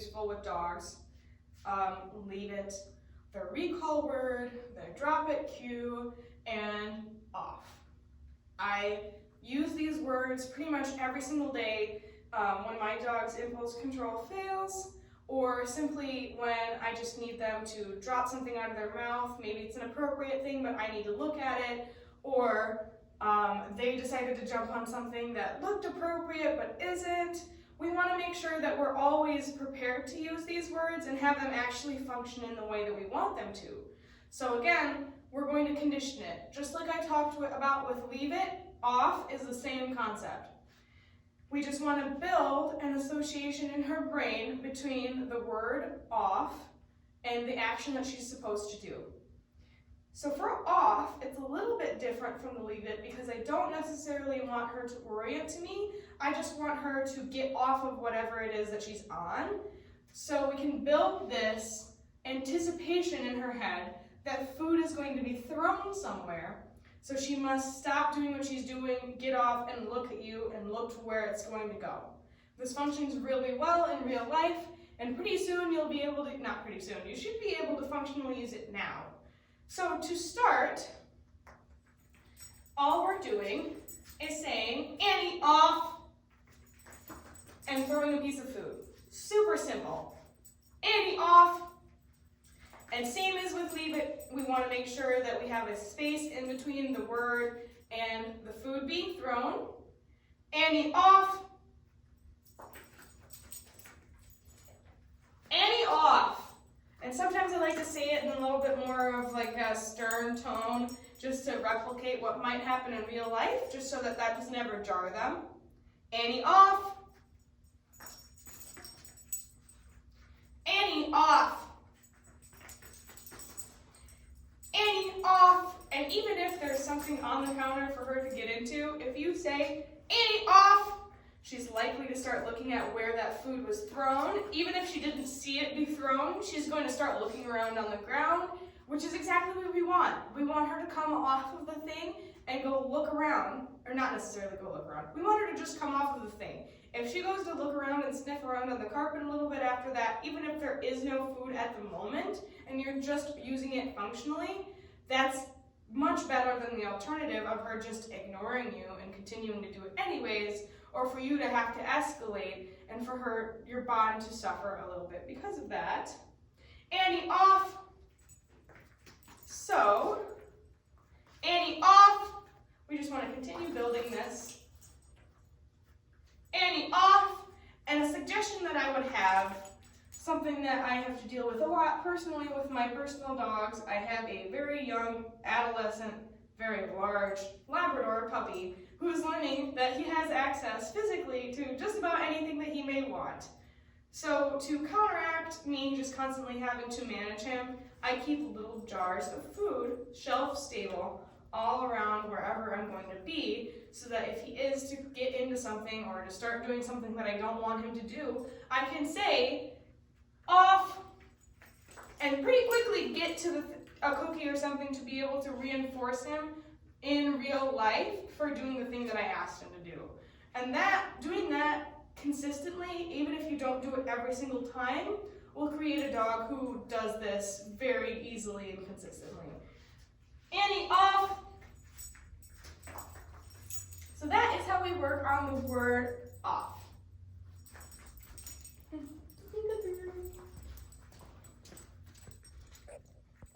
useful with dogs. Leave it, the recall word, the drop it cue, and off. I use these words pretty much every single day when my dog's impulse control fails, or simply when I just need them to drop something out of their mouth. Maybe it's an appropriate thing, but I need to look at it, or they decided to jump on something that looked appropriate but isn't. We want to make sure that we're always prepared to use these words and have them actually function in the way that we want them to. So again, we're going to condition it. Just like I talked about with leave it, off is the same concept. We just want to build an association in her brain between the word off and the action that she's supposed to do. So for off, it's a little bit different from the leave it because I don't necessarily want her to orient to me. I just want her to get off of whatever it is that she's on. So we can build this anticipation in her head that food is going to be thrown somewhere. So she must stop doing what she's doing, get off and look at you and look to where it's going to go. This functions really well in real life, and pretty soon you'll be able to, not pretty soon, you should be able to functionally use it now. So to start, all we're doing is saying, Annie, off, and throwing a piece of food. Super simple. Annie, off. And same as with leave it, we want to make sure that we have a space in between the word and the food being thrown. Annie, off. Annie, off. And sometimes I like to say it in a little bit more of like a stern tone, just to replicate what might happen in real life, just so that that doesn't ever jar them. Annie, off. Annie, off. Annie, off. And even if there's something on the counter for her to get into, if you say, Annie, off, she's likely to start looking at where that food was thrown. Even if she didn't see it be thrown, she's going to start looking around on the ground, which is exactly what we want. We want her to come off of the thing and go look around, or not necessarily go look around. We want her to just come off of the thing. If she goes to look around and sniff around on the carpet a little bit after that, even if there is no food at the moment and you're just using it functionally, that's much better than the alternative of her just ignoring you and continuing to do it anyways, or for you to have to escalate and for your bond to suffer a little bit because of that. Annie, off. So, Annie, off. We just want to continue building this. Annie, off. And a suggestion that I would have, something that I have to deal with a lot personally with my personal dogs. I have a very young, adolescent, very large Labrador puppy who is learning that he has access physically to just about anything that he may want. So to counteract me just constantly having to manage him, I keep little jars of food, shelf stable, all around wherever I'm going to be, so that if he is to get into something or to start doing something that I don't want him to do, I can say, off, and pretty quickly get to a cookie or something to be able to reinforce him in real life for doing the thing that I asked him to do. And doing that consistently, even if you don't do it every single time, will create a dog who does this very easily and consistently. Annie, off. So that is how we work on the word